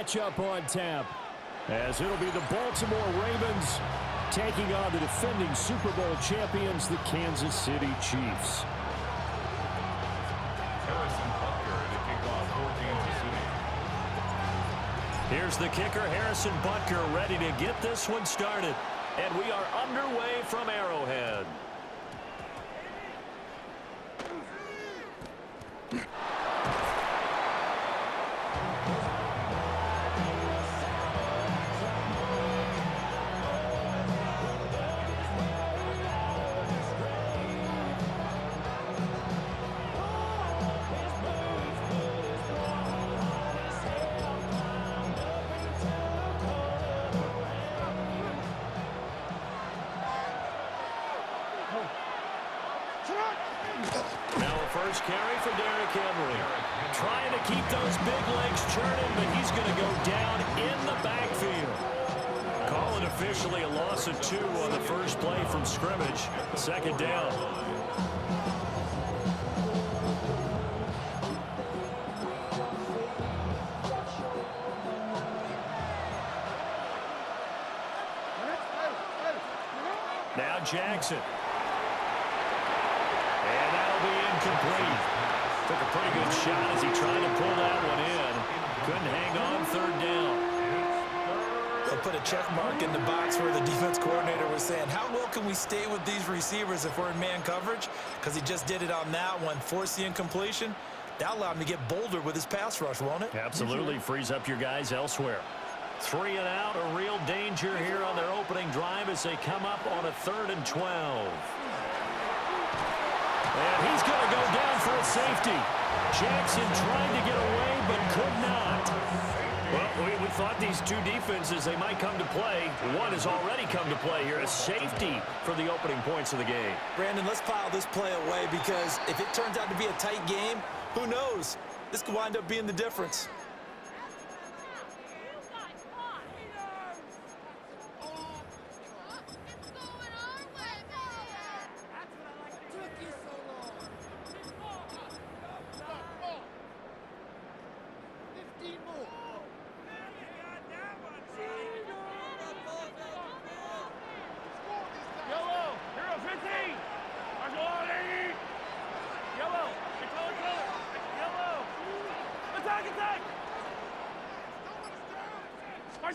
matchup on tap, as it'll be the Baltimore Ravens taking on the defending Super Bowl champions, the Kansas City Chiefs. Here's the kicker, Harrison Butker, ready to get this one started. And we are underway from Arrowhead. First carry for Derrick Henry. Trying to keep those big legs churning, but he's going to go down in the backfield. Call it officially a loss of 2 on the first play from scrimmage. Second down. Now Jackson. Incomplete. Took a pretty good shot as he tried to pull that one in. Couldn't hang on, third down. They'll put a check mark in the box where the defense coordinator was saying, how well can we stay with these receivers if we're in man coverage? Because he just did it on that one, forced the incompletion. That allowed him to get bolder with his pass rush, won't it? Absolutely. Frees up your guys elsewhere. 3 and out, a real danger here on their opening drive as they come up on a 3rd and 12. And he's going to go down for a safety. Jackson tried to get away, but could not. Well, we thought these two defenses, they might come to play. One has already come to play here. A safety for the opening points of the game. Brandon, let's file this play away because if it turns out to be a tight game, who knows? This could wind up being the difference.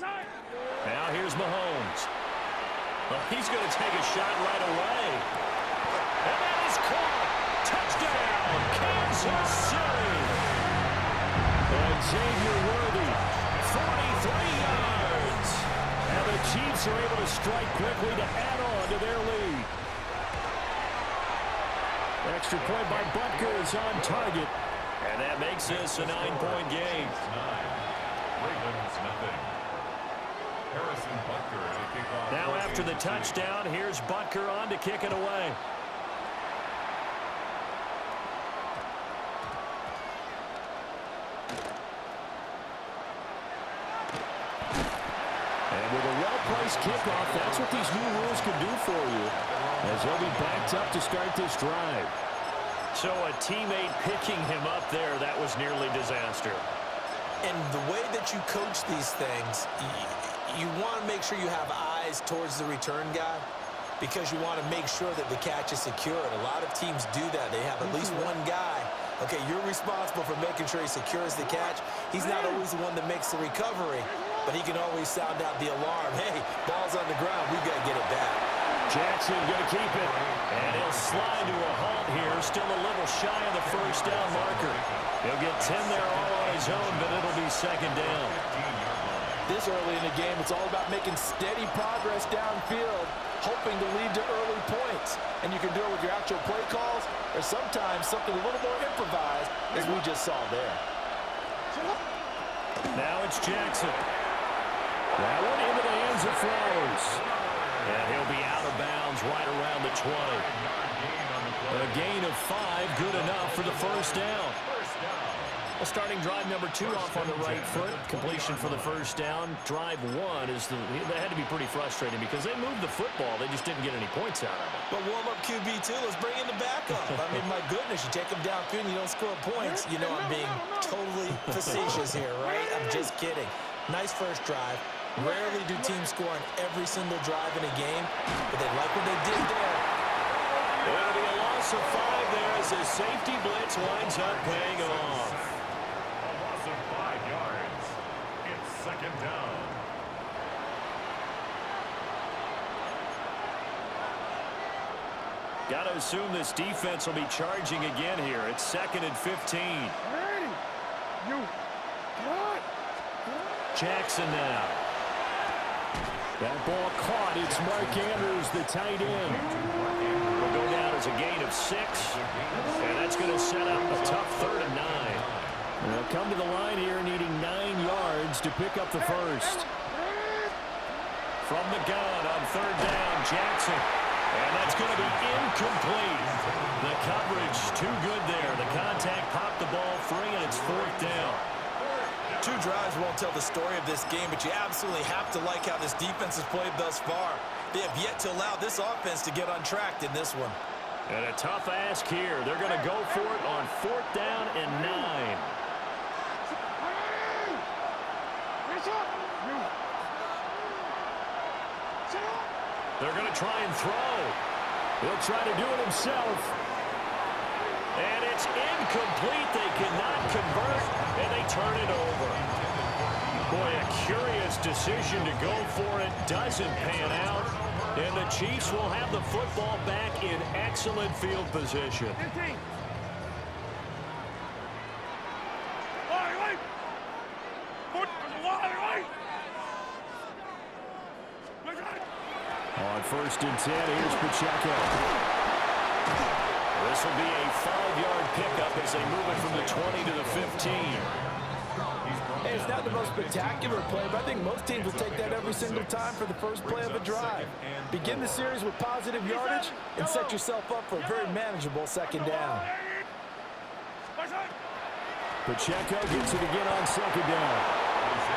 Now here's Mahomes. Well, he's going to take a shot right away. And that is caught. Touchdown, Kansas City. And Xavier Worthy, 43 yards. And the Chiefs are able to strike quickly to add on to their lead. Extra point by Butker is on target. And that makes this a 9-point game. Ravens nothing. Harrison Butker to kick off. Now after the touchdown, here's Butker on to kick it away. And with a well-placed kickoff, that's what these new rules can do for you, as they'll be backed up to start this drive. So a teammate picking him up there, that was nearly disaster. And the way that you coach these things, you want to make sure you have eyes towards the return guy because you want to make sure that the catch is secured. A lot of teams do that. They have at least one guy. Okay, you're responsible for making sure he secures the catch. He's not always the one that makes the recovery, but he can always sound out the alarm. Hey, ball's on the ground. We've got to get it back. Jackson going to keep it, and he'll slide to a halt here. Still a little shy of the first down marker. He'll get 10 there all on his own, but it'll be second down. This early in the game, it's all about making steady progress downfield, hoping to lead to early points. And you can do it with your actual play calls or sometimes something a little more improvised, as we just saw there. Now it's Jackson. That one into the hands of Flowers. And he'll be out of bounds right around the 20. A gain of 5, good enough for the first down. Well, starting drive number 2 off on the right foot. Completion for the first down. Drive 1 is that had to be pretty frustrating because they moved the football. They just didn't get any points out of it. But warm-up QB2, let's bring in the backup. I mean, my goodness, you take him downfield and you don't score points. You know I'm being totally facetious here, right? I'm just kidding. Nice first drive. Rarely do teams score on every single drive in a game, but they like what they did there. It'll be a loss of 5 there as his safety blitz winds up paying off. A loss of 5 yards. It's second down. Got to assume this defense will be charging again here. It's 2nd and 15. Jackson now. That ball caught. It's Mark Andrews, the tight end. Will go down as a gain of 6. And that's going to set up a tough 3rd and 9. They'll come to the line here needing 9 yards to pick up the first. From the gun on 3rd down, Jackson. And that's going to be incomplete. The coverage too good there. The contact popped the ball free, and it's 4th down. 2 drives won't tell the story of this game, but you absolutely have to like how this defense has played thus far. They have yet to allow this offense to get untracked in this one. And a tough ask here. They're going to go for it on 4th down and 9. They're going to try and throw. He'll try to do it himself. And it's incomplete. They cannot convert, and they turn it over. Boy, a curious decision to go for it. Doesn't pan out. And the Chiefs will have the football back in excellent field position. On 1st and 10, here's Pacheco. This will be a 5-yard pickup as they move it from the 20 to the 15. Hey, it's not the most spectacular play, but I think most teams will take that every single time for the first play of a drive. Begin the series with positive yardage and set yourself up for a very manageable 2nd down. Pacheco gets it again on 2nd down.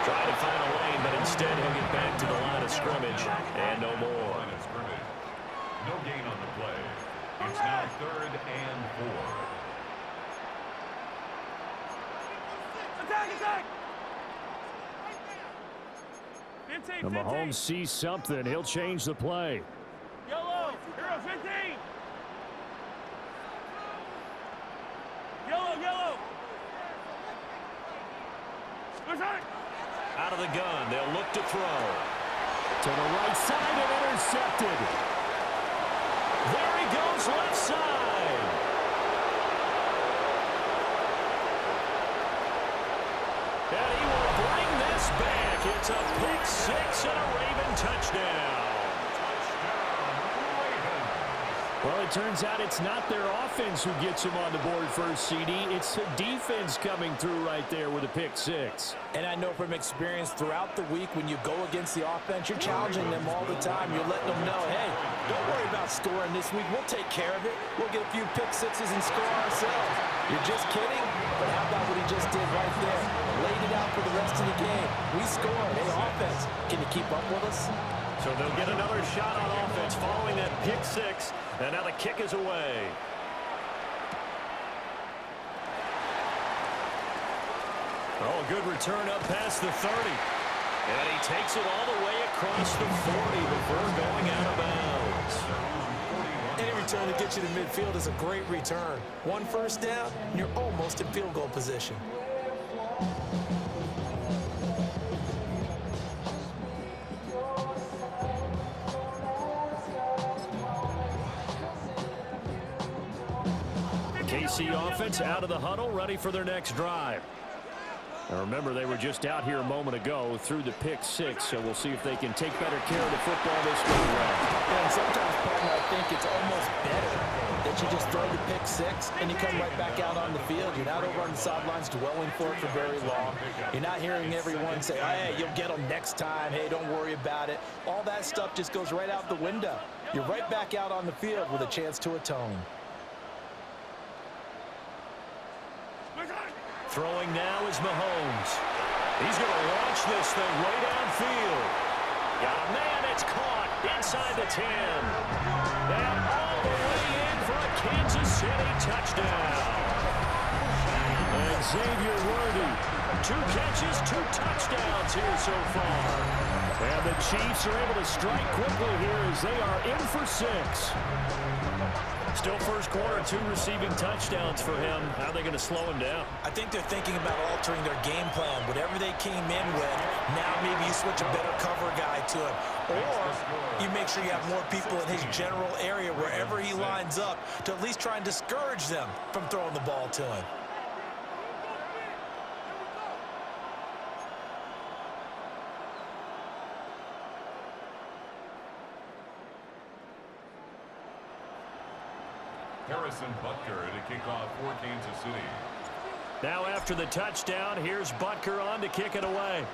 Trying to find a lane, but instead he'll get back to the line of scrimmage and no more. No gain on the play. It's now 3rd and 4. And Mahomes sees something. He'll change the play. Yellow, hero 15. Yellow. Out of the gun, they'll look to throw. To the right side and intercepted. There he goes, left side. And he will bring this back. It's a pick 6 and a Raven touchdown. Well, it turns out it's not their offense who gets him on the board first, CD. It's the defense coming through right there with a pick 6. And I know from experience throughout the week when you go against the offense, you're challenging them all the time. You're letting them know, hey, don't worry about scoring this week. We'll take care of it. We'll get a few pick 6s and score ourselves. You're just kidding? But how about what he just did right there? Laid it out for the rest of the game. We scored. Hey, offense, can you keep up with us? So they'll get another shot on offense following that pick 6. And now the kick is away. Oh, good return up past the 30. And he takes it all the way across the 40 before going out of bounds. Any return to get you to midfield is a great return. 1 first down, and you're almost in field goal position. KC offense out of the huddle, ready for their next drive. Now remember, they were just out here a moment ago through the pick 6, so we'll see if they can take better care of the football this go around. And sometimes, partner, I think it's almost better that you just throw the pick 6 and you come right back out on the field. You're not over on the sidelines dwelling for it for very long. You're not hearing everyone say, hey, you'll get them next time. Hey, don't worry about it. All that stuff just goes right out the window. You're right back out on the field with a chance to atone. Throwing now is Mahomes. He's going to launch this thing way downfield. Got a man, it's caught inside the 10. And all the way in for a Kansas City touchdown. And Xavier Worthy 2 catches, 2 touchdowns here so far. And the Chiefs are able to strike quickly here as they are in for 6. Still first quarter, 2 receiving touchdowns for him. How are they going to slow him down? I think they're thinking about altering their game plan. Whatever they came in with, now maybe you switch a better cover guy to him. Or you make sure you have more people in his general area wherever he lines up to at least try and discourage them from throwing the ball to him. Harrison Butker to kick off for Kansas City. Now after the touchdown, here's Butker on to kick it away.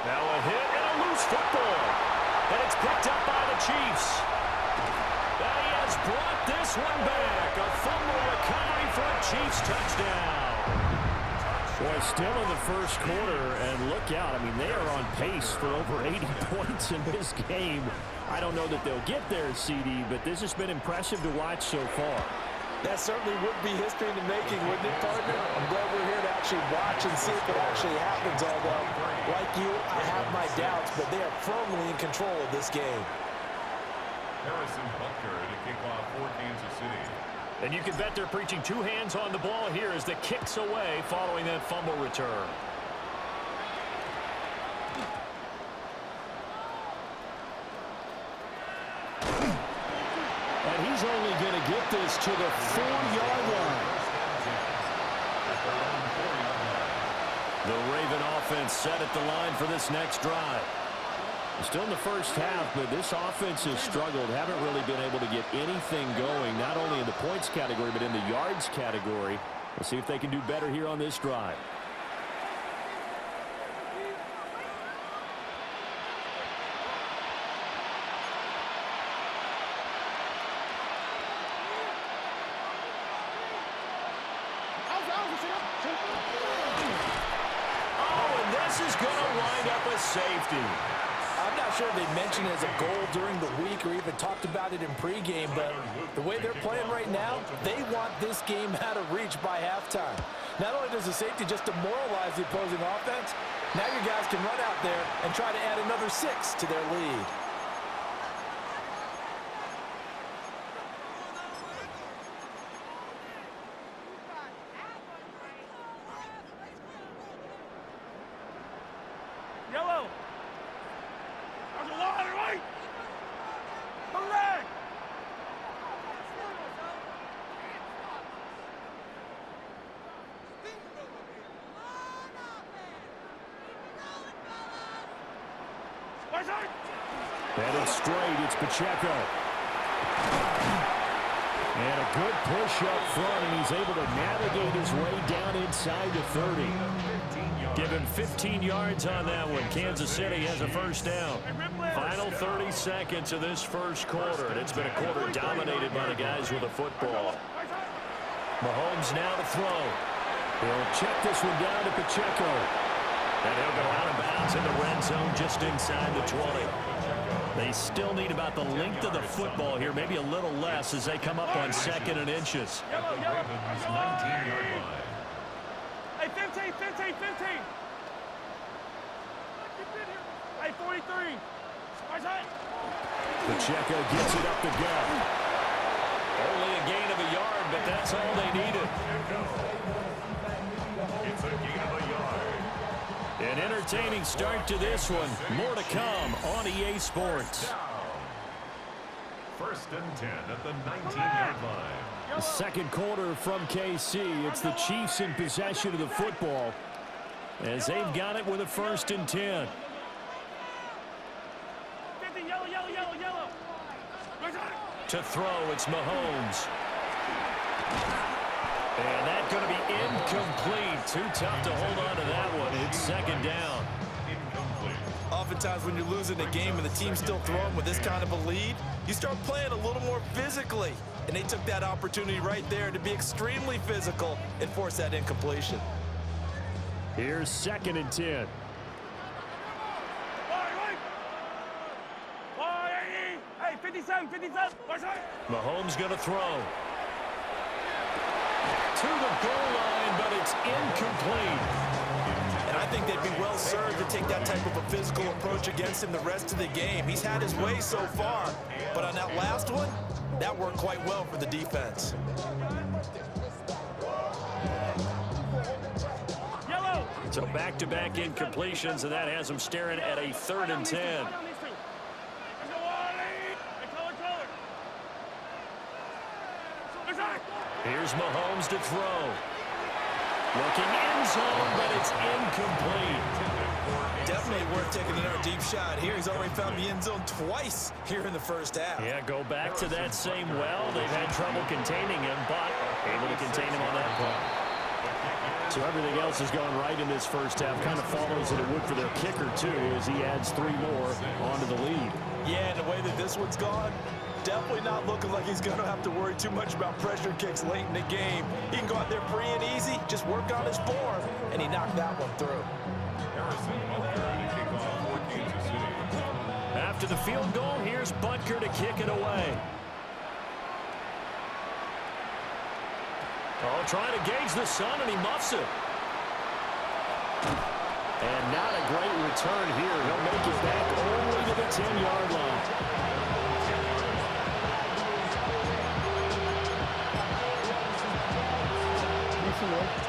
Now a hit and a loose football. And it's picked up by the Chiefs. And he has brought this one back. A fumble recovery for a Chiefs touchdown. Boy, still in the first quarter, and look out. I mean, they are on pace for over 80 points in this game. I don't know that they'll get there, CD, but this has been impressive to watch so far. That certainly would be history in the making, wouldn't it, partner? I'm glad we're here to actually watch and see if it actually happens, although, like you, I have my doubts, but they are firmly in control of this game. Harrison Butker to kick off for Kansas City. And you can bet they're preaching 2 hands on the ball here as the kick's away following that fumble return. And he's only going to get this to the 4-yard line. The Raven offense set at the line for this next drive. Still in the first half, but this offense has struggled. Haven't really been able to get anything going, not only in the points category, but in the yards category. We'll see if they can do better here on this drive. Oh, and this is going to wind up a safety. I'm not sure they mentioned it as a goal during the week or even talked about it in pregame, but the way they're playing right now, they want this game out of reach by halftime. Not only does the safety just demoralize the opposing offense, now your guys can run out there and try to add another 6 to their lead. Yellow. There's a line, right? Come back. Headed straight, it's Pacheco. And a good push up front, and he's able to navigate his way down inside the 30. Give him 15 yards on that one. Kansas City has a first down. Final 30 seconds of this first quarter, and it's been a quarter dominated by the guys with the football. Mahomes now to throw. He'll check this one down to Pacheco. And he'll go out of bounds in the red zone just inside the 20. They still need about the length of the football here, maybe a little less as they come up on 2nd and inches. At the Ravens' 19-yard line. Hey, 15, 15, 15. Hey, 43. Pacheco gets it up the gut. Only a gain of a yard, but that's all they needed. It's a gain of a yard. An entertaining start to this one. More to come on EA Sports. First and 10 at the 19-yard line. The second quarter from KC. It's the Chiefs in possession of the football as they've got it with a 1st and 10. 50, yellow, yellow, yellow, yellow. To throw, it's Mahomes. And that's going to be incomplete. Too tough to hold on to that one. It's 2nd down. Incomplete. Oftentimes when you're losing a game and the team's still throwing with this kind of a lead, you start playing a little more physically. And they took that opportunity right there to be extremely physical and force that incompletion. Here's 2nd and 10. Hey, 57, 57. Mahomes going to throw. to the goal line, but it's incomplete. And I think they'd be well served to take that type of a physical approach against him the rest of the game. He's had his way so far, but on that last one, that worked quite well for the defense. Yellow. So back-to-back incompletions, and that has him staring at a 3rd and 10. Here's Mahomes to throw. Looking end zone, but it's incomplete. Definitely worth taking another deep shot here. He's already found the end zone twice here in the first half. Yeah, go back to that same well. They've had trouble containing him, but able to contain him on that play. So everything else is going right in this first half. Kind of follows that it would for their kicker, too, as he adds 3 more onto the lead. Yeah, and the way that this one's gone, definitely not looking like he's going to have to worry too much about pressure kicks late in the game. He can go out there free and easy, just work on his form, and he knocked that one through. After the field goal, here's Butker to kick it away. Oh, trying to gauge the sun, and he muffs it. And not a great return here. He'll make it back only to the 10-yard line.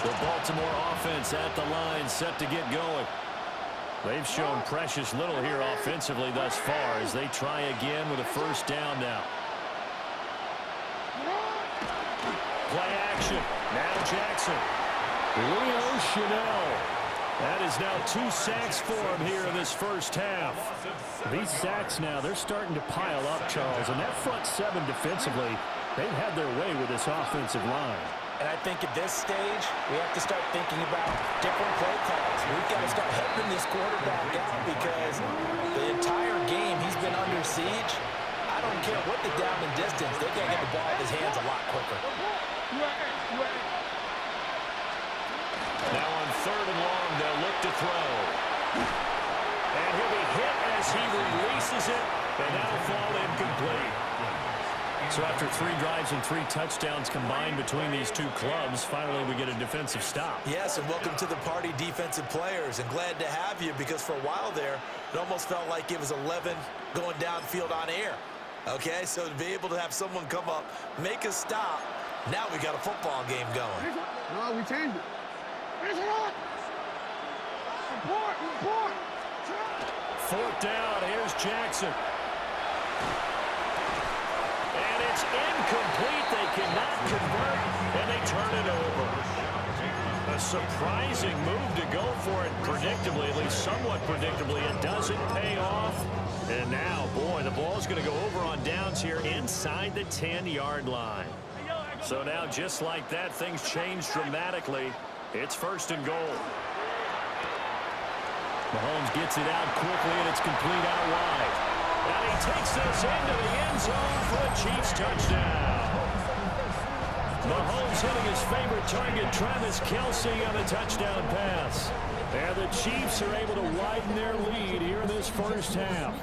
The Baltimore offense at the line, set to get going. They've shown precious little here offensively thus far as they try again with a first down now. Play action. Now Jackson. Leo Chanel. That is now 2 sacks for him here in this first half. These sacks now, they're starting to pile up, Charles. And that front 7 defensively, they've had their way with this offensive line. And I think at this stage, we have to start thinking about different play calls. We've got to start helping this quarterback out because the entire game he's been under siege. I don't care what the down and distance, they got to get the ball in his hands a lot quicker. Now on 3rd and long, they'll look to throw. And he'll be hit as he releases it, and that'll fall incomplete. So after 3 drives and 3 touchdowns combined between these two clubs, finally we get a defensive stop. Yes, and welcome to the party, defensive players, and glad to have you because for a while there, it almost felt like it was 11 going downfield on air. Okay, so to be able to have someone come up, make a stop, now we got a football game going. No, we changed it. Report. 4th down, here's Jackson. And it's incomplete. They cannot convert, and they turn it over. A surprising move to go for it predictably, at least somewhat predictably. It doesn't pay off. And now, boy, the ball's going to go over on downs here inside the 10-yard line. So now, just like that, things change dramatically. It's 1st and goal. Mahomes gets it out quickly, and it's complete out wide. And he takes this into the end zone for a Chiefs touchdown. Mahomes hitting his favorite target, Travis Kelce, on a touchdown pass. And the Chiefs are able to widen their lead here in this first half.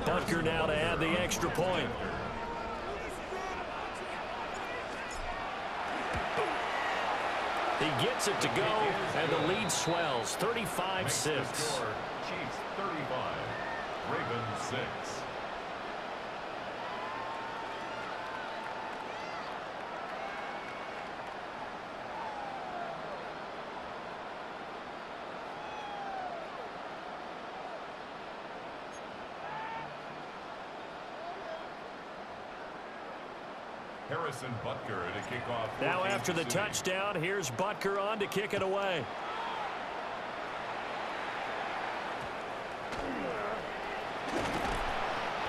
Butker now to add the extra point. He gets it to go, and the lead swells, 35-6. Chiefs 35, Ravens 6. Harrison Butker to kick off. Now after the touchdown, here's Butker on to kick it away.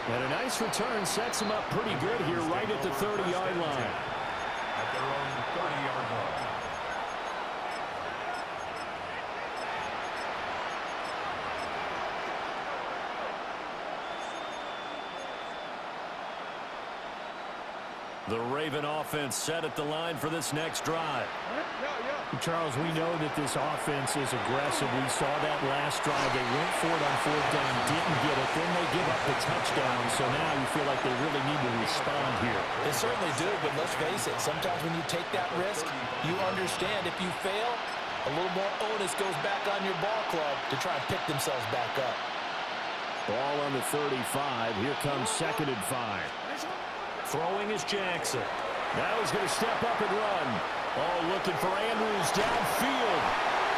And a nice return sets him up pretty good here right at the 30-yard line. At their own 30-yard line. The Raven offense set at the line for this next drive. Charles, we know that this offense is aggressive. We saw that last drive. They went for it on fourth down, didn't get it. Then they give up the touchdown. So now you feel like they really need to respond here. They certainly do, but let's face it. Sometimes when you take that risk, you understand if you fail, a little more onus goes back on your ball club to try and pick themselves back up. Ball on the 35. Here comes 2nd and 5. Throwing is Jackson. Now he's going to step up and run. Oh, looking for Andrews downfield.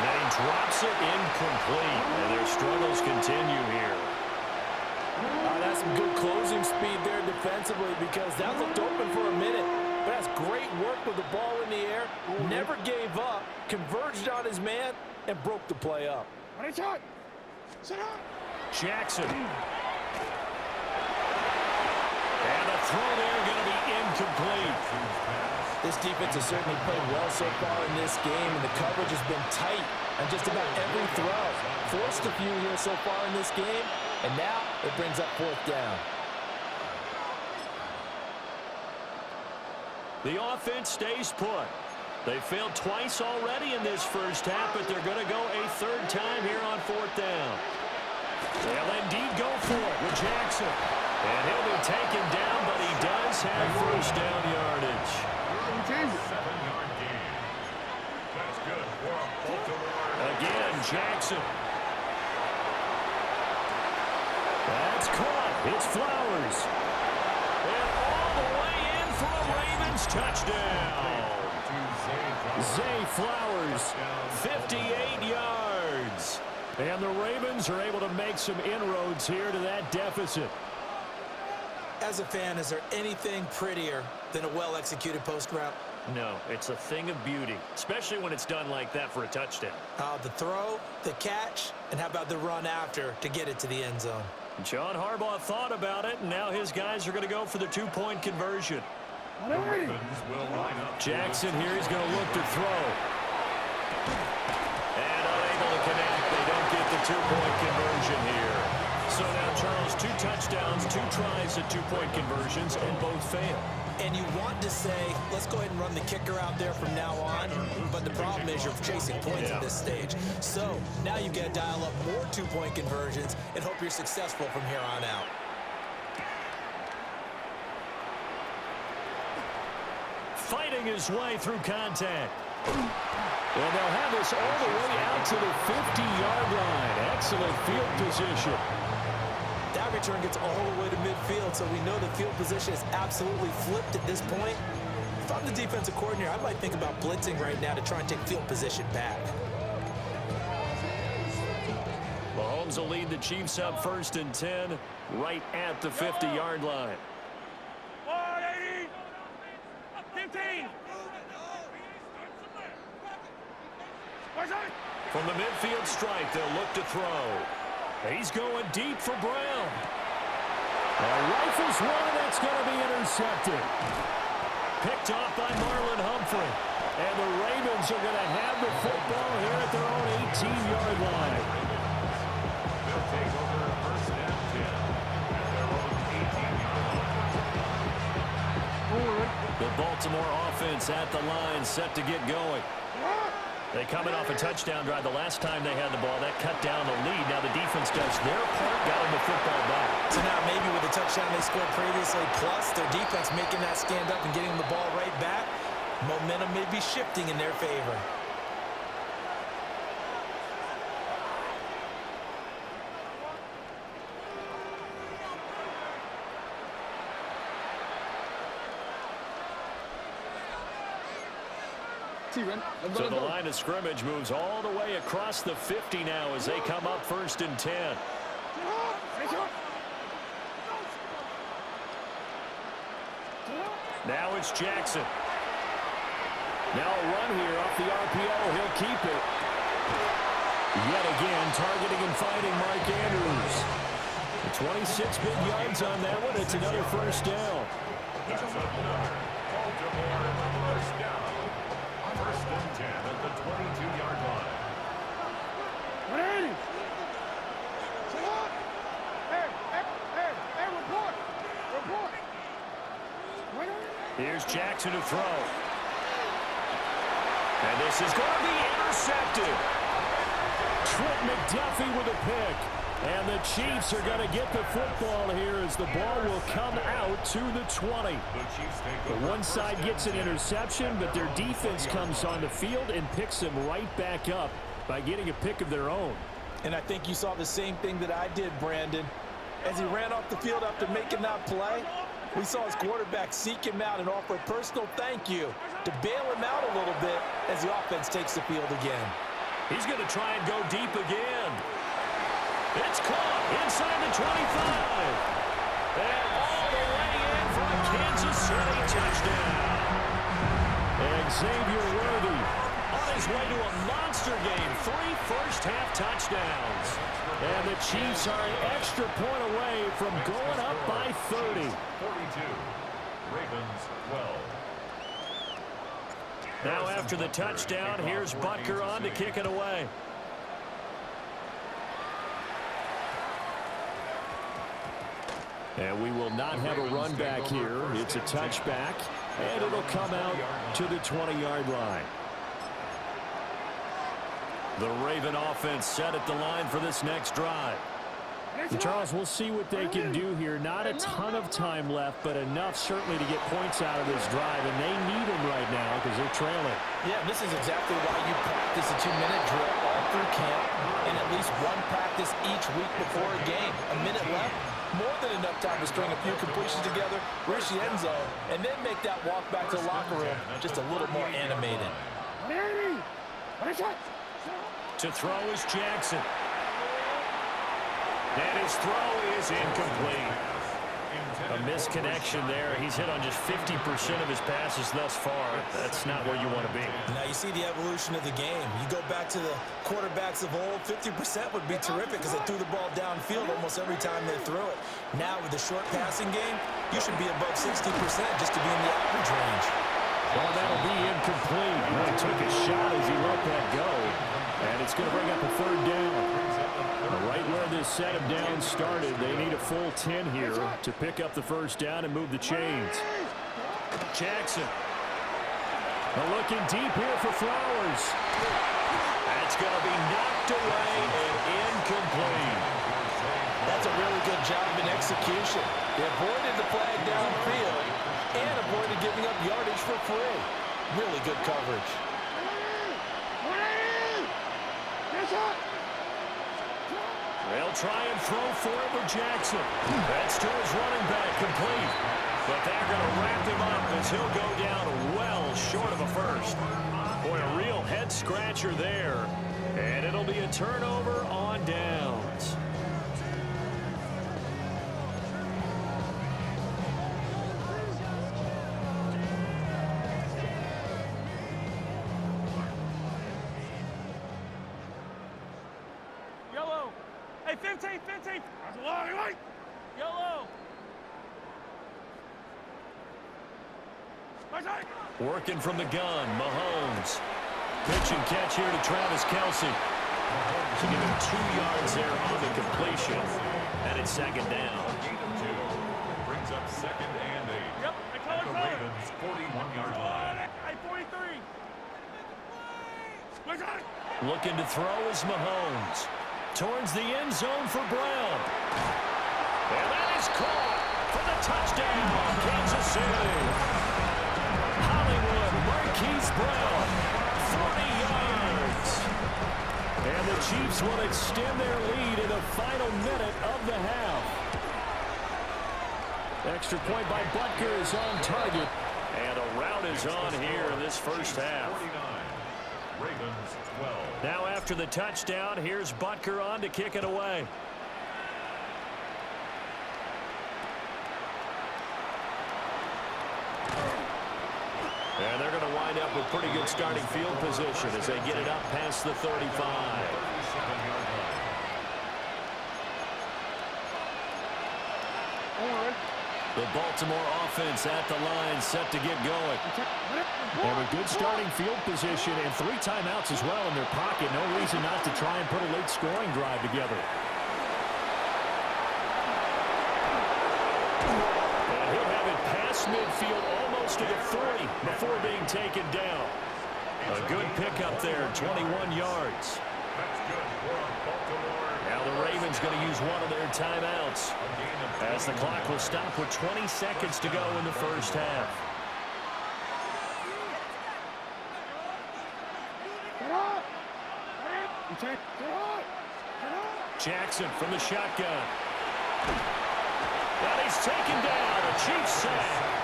And he drops it incomplete. And their struggles continue here. That's some good closing speed there defensively because that looked open for a minute. But that's great work with the ball in the air. Never gave up, converged on his man, and broke the play up. Jackson. And the throw there going to be incomplete. This defense has certainly played well so far in this game, and the coverage has been tight on just about every throw. Forced a few here so far in this game, and now it brings up 4th down. The offense stays put. They failed twice already in this first half, but they're going to go a 3rd time here on 4th down. They'll indeed go for it with Jackson. And he'll be taken down, but he does have 1st down yardage. 7-yard gain. That's good for Baltimore. Again, Jackson. That's caught. It's Flowers. And all the way in for a Ravens touchdown. Zay Flowers, 58 yards. And the Ravens are able to make some inroads here to that deficit. As a fan, is there anything prettier than a well-executed post route? No, it's a thing of beauty, especially when it's done like that for a touchdown. The throw, the catch, and how about the run after to get it to the end zone? John Harbaugh thought about it, and now his guys are going to go for the 2-point conversion. Jackson here is going to look to throw. And unable to connect. They don't get the 2-point conversion here. So now, Charles, 2 touchdowns, 2 tries at 2-point conversions, and both fail. And you want to say, let's go ahead and run the kicker out there from now on, but the problem is you're chasing points at this stage. So now you've got to dial up more 2-point conversions and hope you're successful from here on out. Fighting his way through contact. And they'll have this all the way out to the 50-yard line. Excellent field position. That return gets all the way to midfield, so we know the field position is absolutely flipped at this point. If I'm the defensive coordinator, I might think about blitzing right now to try and take field position back. Mahomes will lead the Chiefs up 1st and 10 right at the 50-yard line. 15. From the midfield strike, they'll look to throw. He's going deep for Brown. Rifles one, that's going to be intercepted. Picked off by Marlon Humphrey. And the Ravens are going to have the football here at their own 18-yard line. They'll take over 1st and 10 at their own 18-yard line. The Baltimore offense at the line, set to get going. They coming off a touchdown drive the last time they had the ball. That cut down the lead. Now the defense does their part, got them the football back. So now maybe with the touchdown they scored previously, plus their defense making that stand up and getting the ball right back, momentum may be shifting in their favor. So the line of scrimmage moves all the way across the 50 now as they come up 1st and 10. Now it's Jackson. Now a run here off the RPO. He'll keep it. Yet again, targeting and finding Mark Andrews. 26 big yards on that one. It's another 1st down. That's another Baltimore 1st down. 1st and 10 at the 22-yard line. Hey, report. Here's Here's Jackson to throw. And this is going to be intercepted. Trent McDuffie with a pick. And the Chiefs are going to get the football here as the ball will come out to the 20. The one side gets an interception, but their defense comes on the field and picks them right back up by getting a pick of their own. And I think you saw the same thing that I did, Brandon. As he ran off the field after making that play, we saw his quarterback seek him out and offer a personal thank you to bail him out a little bit as the offense takes the field again. He's going to try and go deep again. It's caught inside the 25. And all the way in for a Kansas City touchdown. And Xavier Worthy on his way to a monster game. 3 first-half touchdowns. And the Chiefs are an extra point away from going up by 30. 42. Ravens 12. Now after the touchdown, here's Butker on to kick it away. And we will not have a run back here. It's a touchback, and it'll come out to the 20-yard line. The Raven offense set at the line for this next drive. Charles, we'll see what they can do here. Not a ton of time left, but enough certainly to get points out of this drive, and they need them right now because they're trailing. Yeah, this is exactly why you practice a 2-minute drill all through camp and at least one practice each week before a game. A minute left, more than enough time to string a few completions together, reach the end zone, and then make that walk back to the locker room just a little more animated. To throw is Jackson. And his throw is incomplete. A misconnection there. He's hit on just 50% of his passes thus far. That's not where you want to be. Now you see the evolution of the game. You go back to the quarterbacks of old, 50% would be terrific because they threw the ball downfield almost every time they threw it. Now with the short passing game, you should be above 60% just to be in the average range. Well, that'll be incomplete. He took a shot as he let that go. And it's going to bring up a third down. Right where this set of downs started, they need a full 10 here to pick up the first down and move the chains. Jackson. Looking deep here for Flowers. That's going to be knocked away and incomplete. That's a really good job in execution. They avoided the flag downfield and avoided giving up yardage for free. Really good coverage. They'll try and throw for it with Jackson. That's to his running back, complete. But they're going to wrap him up as he'll go down well short of a first. Boy, a real head-scratcher there. And it'll be a turnover on downs. Yellow. Hey, 15. That's a long right. Yellow. Working from the gun, Mahomes. Pitch and catch here to Travis Kelce. To give him 2 yards there on the completion. And it's second down. Brings up second and 8. Yep, I call At it the color. Ravens' 41-yard line. Hey, 43. Looking to throw is Mahomes. Towards the end zone for Brown. And that is caught for the touchdown, Kansas City. Hollywood Marquise Brown, 40 yards. And the Chiefs will extend their lead in the final minute of the half. Extra point by Butker is on target. And a rout is on here in this first half. 49. Ravens 12. Now after the touchdown, here's Butker on to kick it away. And they're going to wind up with pretty good starting field position as they get it up past the 35. The Baltimore offense at the line, set to get going. They have a good starting field position and 3 timeouts as well in their pocket. No reason not to try and put a late scoring drive together. And he'll have it pass across midfield, almost to the 40 before being taken down. A good pickup there, 21 yards. That's good for Baltimore. Now the Ravens going to use one of their timeouts as the clock will stop with 20 seconds to go in the first half. Jackson from the shotgun. And he's taken down. A Chiefs sack.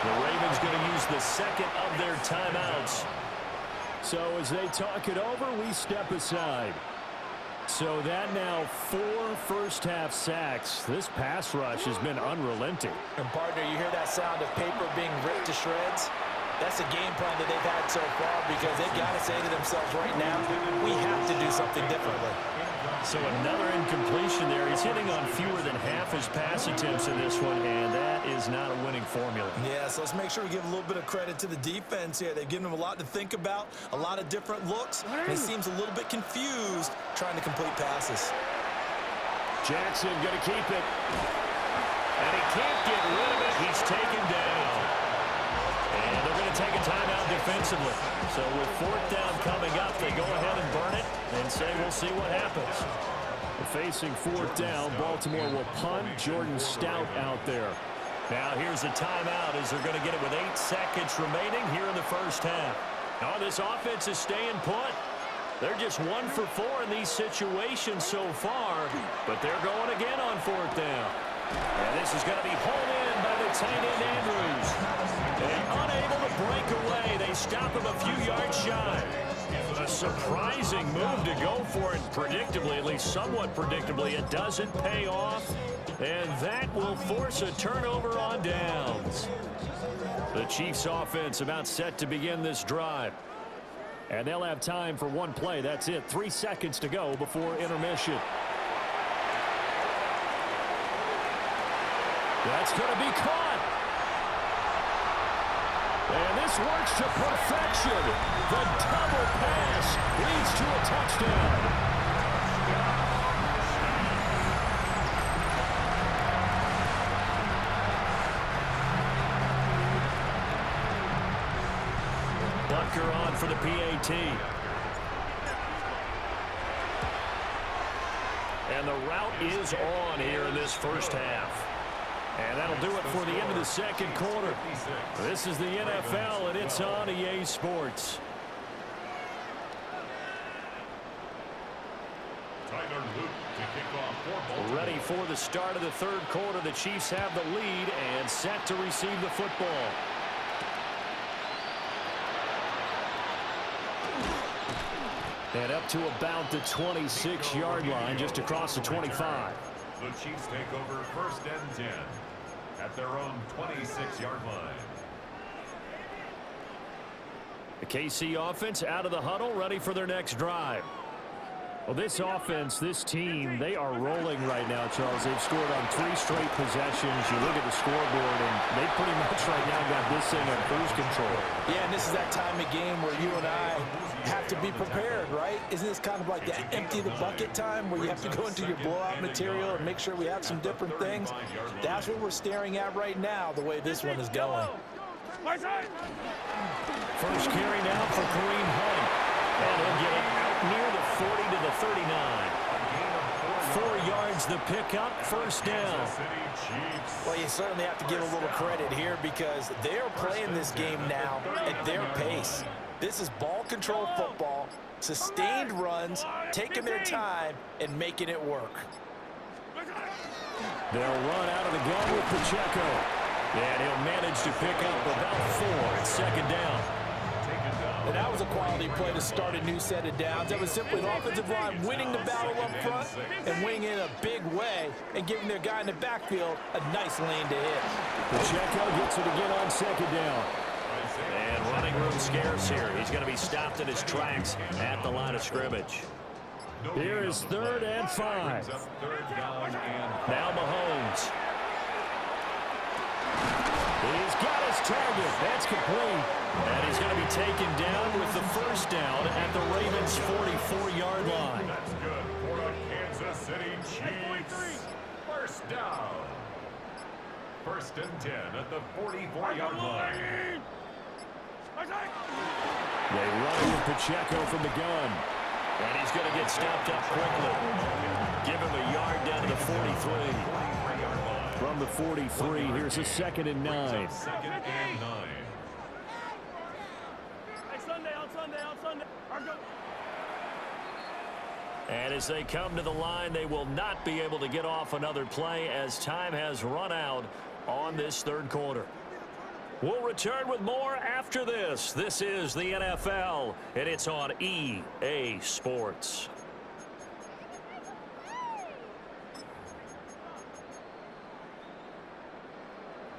The Ravens going to use the second of their timeouts. So as they talk it over, we step aside. So that now 4 first-half sacks. This pass rush has been unrelenting. And, partner, you hear that sound of paper being ripped to shreds? That's a game plan that they've had so far because they've got to say to themselves right now, we have to do something differently. So another incompletion there. He's hitting on fewer than half his pass attempts in this one, and that is not a winning formula. Yeah, so let's make sure we give a little bit of credit to the defense here. They've given them a lot to think about, a lot of different looks, and he seems a little bit confused trying to complete passes. Jackson going to keep it. And he can't get rid of it. He's taken down. And they're going to take a timeout defensively. So with 4th down coming up, they go ahead and burn it and say we'll see what happens. Facing 4th down, Baltimore will punt. Jordan Stout out there. Now here's a timeout as they're going to get it with 8 seconds remaining here in the first half. Oh, this offense is staying put. They're just 1 for 4 in these situations so far, but they're going again on 4th down. And this is going to be hauled in by the tight end Andrews. And unable to break away, they stop him a few yards shy. A surprising move to go for it predictably, at least somewhat predictably. It doesn't pay off, and that will force a turnover on downs. The Chiefs offense about set to begin this drive. And they'll have time for one play. That's it. 3 seconds to go before intermission. That's going to be caught. And this works to perfection. The double pass leads to a touchdown. Bunker on for the PAT. And the route is on here in this first half. And that'll do it for the end of the second quarter. This is the NFL, and it's on EA Sports. Ready for the start of the third quarter. The Chiefs have the lead and set to receive the football. And up to about the 26-yard line, just across the 25. The Chiefs take over 1st and 10 at their own 26-yard line. The KC offense out of the huddle, ready for their next drive. Well, this offense, this team, they are rolling right now, Charles. They've scored on 3 straight possessions. You look at the scoreboard, and they pretty much right now got this thing on cruise control. Yeah, and this is that time of game where you and I have to be prepared, right? Isn't this kind of like that empty the bucket time where you have to go into your blowout material and make sure we have some different things? That's what we're staring at right now, the way this one is going. First carry now for Kareem Hunt. And he'll get it out near the 40 to the 39. 4 yards the pickup, first down. Well, you certainly have to give a little credit here because they are playing this game now at their pace. This is ball control football, sustained runs, taking their time, and making it work. They'll run out of the gun with Pacheco. And he'll manage to pick up about 4 at second down. And that was a quality play to start a new set of downs. That was simply the offensive line winning the battle up front and winning in a big way and giving their guy in the backfield a nice lane to hit. Pacheco gets it again on second down. And running room scarce here. He's going to be stopped in his tracks at the line of scrimmage. Here is 3rd and 5. Now Mahomes. He's got his target. That's complete. And he's going to be taken down with the first down at the Ravens' 44-yard line. That's good for the Kansas City Chiefs. First down. First and 10 at the 44-yard line. They run it with Pacheco from the gun. And he's going to get stopped up quickly. Give him a yard down to the 43. From the 43, here's a 2nd and 9. Second and 9. On Sunday. And as they come to the line, they will not be able to get off another play as time has run out on this 3rd quarter. We'll return with more after this. This is the NFL, and it's on EA Sports.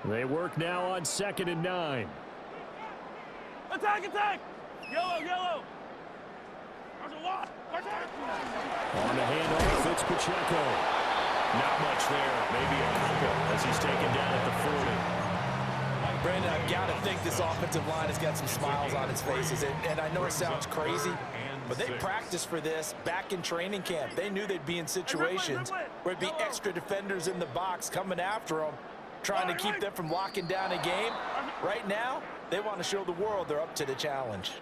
They work now on 2nd and 9. Attack! Yellow! There's a lot! On the handoff, it's Pacheco. Not much there, maybe a couple as he's taken down at the 40. Brandon, I've got to think this offensive line has got some smiles on its faces. And I know it sounds crazy, but they practiced for this back in training camp. They knew they'd be in situations where it'd be extra defenders in the box coming after them, trying to keep them from locking down a game. Right now, they want to show the world they're up to the challenge.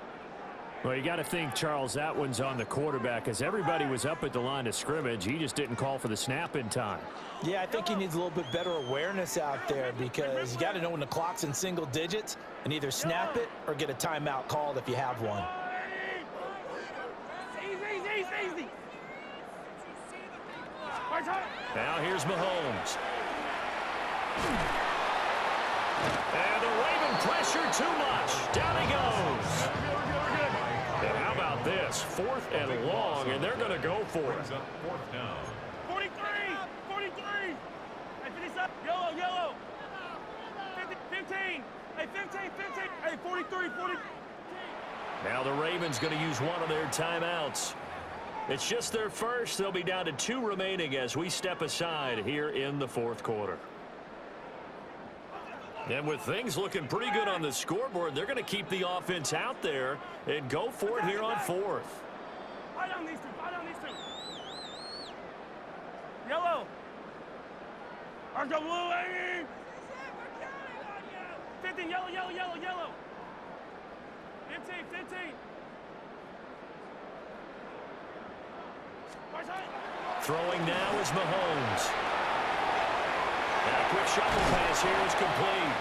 Well, you got to think, Charles, that one's on the quarterback as everybody was up at the line of scrimmage. He just didn't call for the snap in time. Yeah, I think he needs a little bit better awareness out there because you got to know when the clock's in single digits and either snap it or get a timeout called if you have one. Easy. Now here's Mahomes. And the Raven pressure too much. Down he goes. And how about this? 4th and long, and they're going to go for it. 43. Hey, 57. Yellow. 15. Hey, 15. Hey, 43. Now the Ravens going to use one of their timeouts. It's just their first. They'll be down to 2 remaining as we step aside here in the 4th quarter. And with things looking pretty good on the scoreboard, they're going to keep the offense out there and go for it here on 4th. Fight on these two. Yellow. Arch the blue. 15, yellow. 15. Throwing now is Mahomes. And a quick shuffle pass here is complete.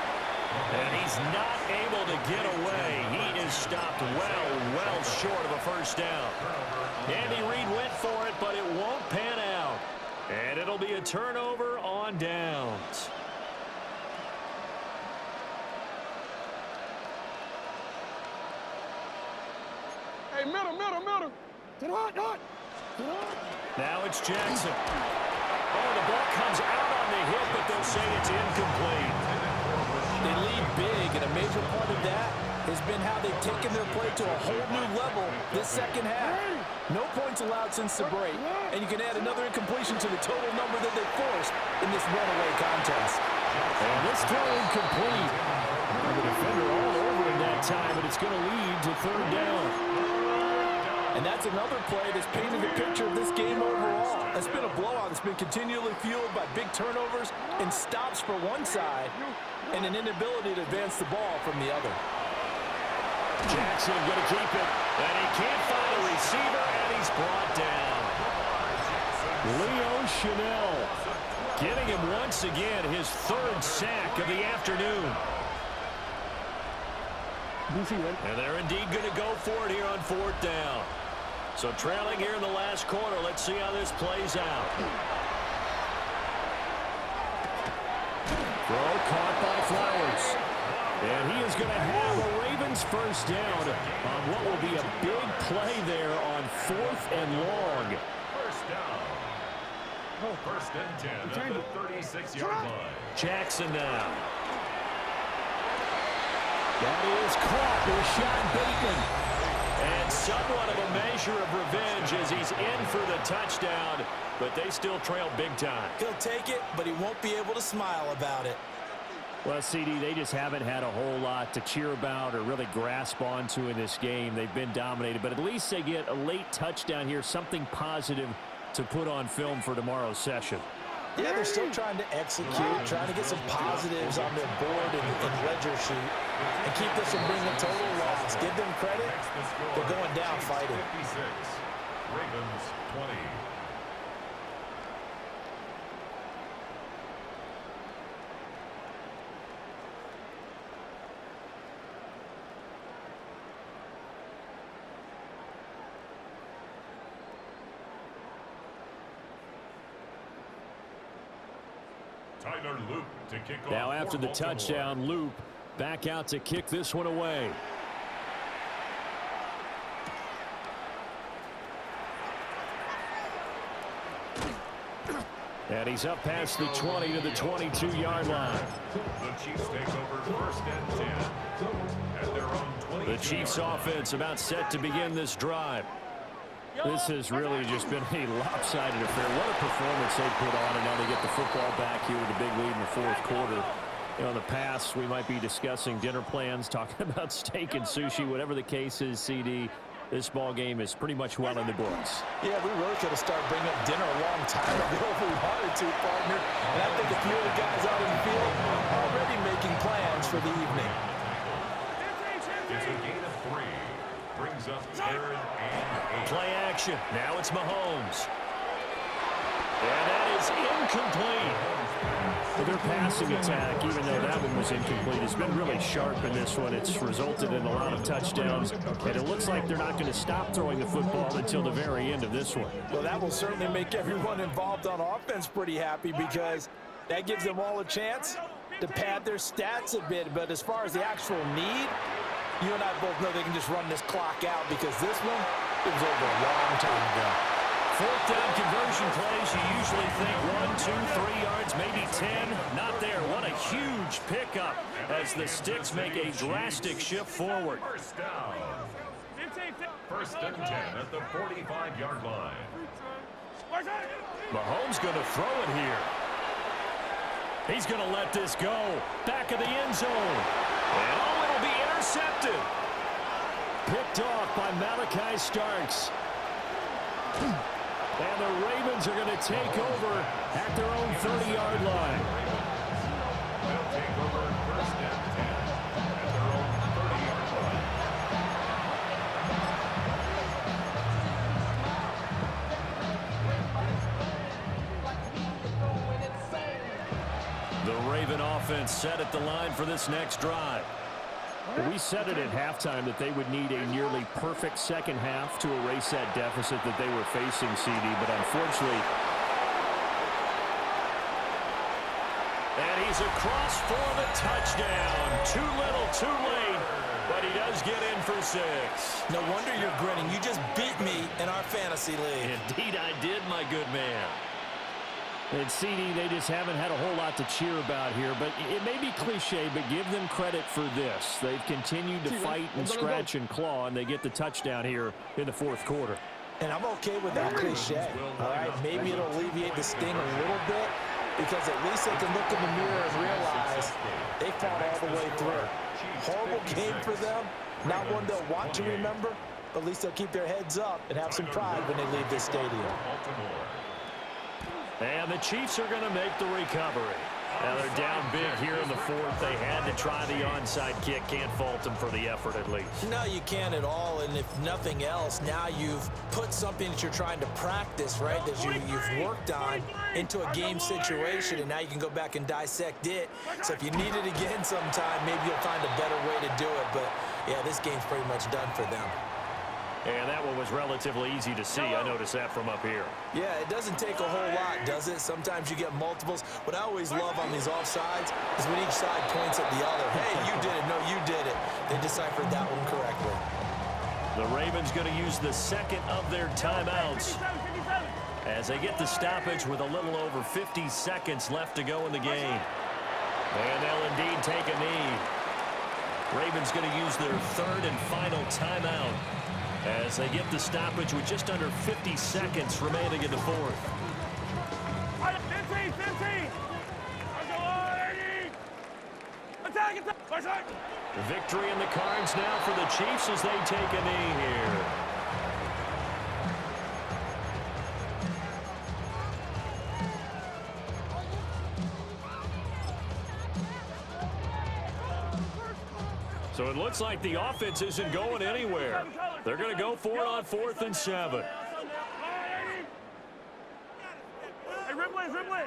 And he's not able to get away. He is stopped well short of a first down. Andy Reid went for it, but it won't pan out. And it'll be a turnover on downs. Hey, middle. Now it's Jackson. Oh, the ball comes out on the hip, but they'll say it's incomplete. They lead big, and a major part of that has been how they've taken their play to a whole new level this second half. No points allowed since the break, and you can add another incompletion to the total number that they forced in this runaway contest. And this throw incomplete. The defender all over him that time, but it's going to lead to 3rd down. And that's another play that's painted the picture of this game overall. It's been a blowout that's been continually fueled by big turnovers and stops for one side and an inability to advance the ball from the other. Jackson going to keep it, and he can't find a receiver, and he's brought down. Leo Chanel Getting him once again his 3rd sack of the afternoon. And they're indeed going to go for it here on 4th down. So trailing here in the last quarter. Let's see how this plays out. Throw caught by Flowers. And he is going to have a Ravens first down on what will be a big play there on 4th and long. First down. First and 10 at the 36-yard line. Jackson now. That is caught. Rashad Bateman. And somewhat of a measure of revenge as he's in for the touchdown, but they still trail big time. He'll take it, but he won't be able to smile about it. Well, CD, they just haven't had a whole lot to cheer about or really grasp onto in this game. They've been dominated, but at least they get a late touchdown here, something positive to put on film for tomorrow's session. Yeah, they're still trying to execute, trying to get some positives on their board and ledger sheet, and keep this from being a total loss. Give them credit. They're going down fighting. 56. Ravens 20. Tyler Loop to kick off. Now after the touchdown, Loop back out to kick this one away. And he's up past the 20 to the 22-yard line. The Chiefs take over first and 10 at their own 20. The Chiefs offense about set to begin this drive. This has really just been a lopsided affair. What a performance they put on, and now they get the football back here with a big lead in the fourth quarter. You know, in the past, we might be discussing dinner plans, talking about steak and sushi, whatever the case is, CD. This ball game is pretty much well in the books. Yeah, we really could have started bringing up dinner a long time ago if we wanted to, partner. And I think a few of the guys out in the field are already making plans for the evening. It's a gain of 3. Brings up Aaron and 8. Play action. Now it's Mahomes. And that is incomplete. Their passing attack, even though that one was incomplete, has been really sharp in this one. It's resulted in a lot of touchdowns, and it looks like they're not going to stop throwing the football until the very end of this one. Well, that will certainly make everyone involved on offense pretty happy, because that gives them all a chance to pad their stats a bit. But as far as the actual need, you and I both know they can just run this clock out, because this one, it was over a long time ago. Fourth down conversion plays, you usually think 1, 2, 3 yards, maybe 10. Not there. What a huge pickup as the Sticks make a drastic shift forward. First down. First and 10 at the 45-yard line. Mahomes going to throw it here. He's going to let this go. Back of the end zone. And oh, it'll be intercepted. Picked off by Malachi Starks. And the Ravens are going to take over at their own 30-yard line. They'll take over first and 10 at their own 30-yard line. The Raven offense set at the line for this next drive. We said it at halftime that they would need a nearly perfect second half to erase that deficit that they were facing, CD, but unfortunately. And he's across for the touchdown. Too little, too late, but he does get in for 6. No wonder you're grinning. You just beat me in our fantasy league. Indeed I did, my good man. And CD, they just haven't had a whole lot to cheer about here, but it may be cliche, but give them credit for this. They've continued to fight and scratch and claw, and they get the touchdown here in the fourth quarter. And I'm okay with that cliche, all right? Maybe it'll alleviate the sting a little bit, because at least they can look in the mirror and realize they fought all the way through. Horrible game for them, not one they'll want to remember, but at least they'll keep their heads up and have some pride when they leave this stadium. And the Chiefs are going to make the recovery. Now they're down big here in the fourth. They had to try the onside kick. Can't fault them for the effort at least. No, you can't at all. And if nothing else, now you've put something that you're trying to practice, right, that you've worked on into a game situation, and now you can go back and dissect it. So if you need it again sometime, maybe you'll find a better way to do it. But, yeah, this game's pretty much done for them. And that one was relatively easy to see. I noticed that from up here. Yeah, it doesn't take a whole lot, does it? Sometimes you get multiples. What I always love on these offsides is when each side points at the other. Hey, you did it. No, you did it. They deciphered that one correctly. The Ravens going to use the second of their timeouts as they get the stoppage with a little over 50 seconds left to go in the game. And they'll indeed take a knee. Ravens going to use their third and final timeout as they get the stoppage with just under 50 seconds remaining in the fourth. 15, 15. Attack. The victory in the cards now for the Chiefs as they take a knee here. So it looks like the offense isn't going anywhere. They're going to go for it on 4th and 7. Hey, Ripley, Ripley.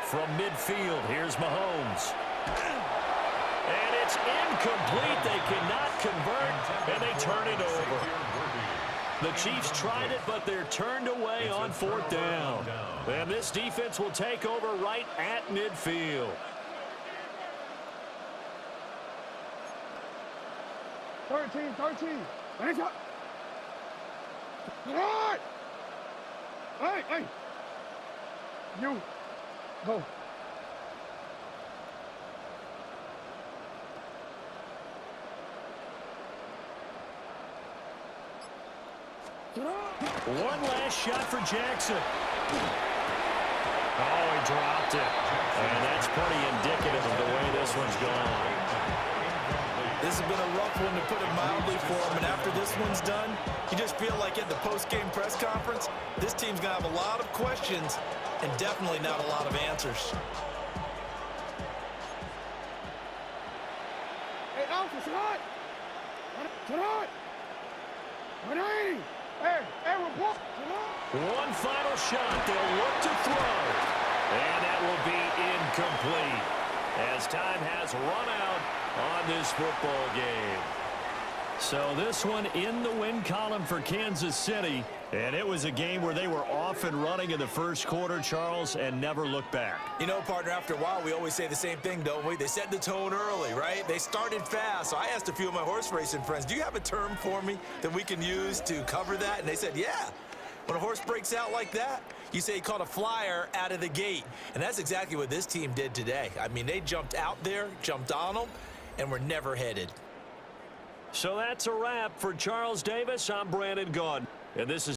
From midfield, here's Mahomes. And it's incomplete. They cannot convert, and they turn it over. The Chiefs tried it, but they're turned away on 4th down. And this defense will take over right at midfield. 13. Hands up. Right. Hey. You. Go. One last shot for Jackson. Oh, he dropped it. And that's pretty indicative of the way this one's gone. This has been a rough one, to put it mildly, for him. And after this one's done, you just feel like at the post-game press conference, this team's going to have a lot of questions and definitely not a lot of answers. Hey, Alpha, tonight. Tonight. 180. Hey, report. One final shot. They'll look to throw. And that will be incomplete as time has run out on this football game. So this one in the win column for Kansas City. And it was a game where they were off and running in the first quarter, Charles, and never looked back. You know, partner, after a while, we always say the same thing, don't we? They set the tone early, right? They started fast. So I asked a few of my horse racing friends, do you have a term for me that we can use to cover that? And they said, yeah. When a horse breaks out like that, you say he caught a flyer out of the gate. And that's exactly what this team did today. I mean, they jumped out there, jumped on them, and were never headed. So that's a wrap for Charles Davis. I'm Brandon Gaudin, and this is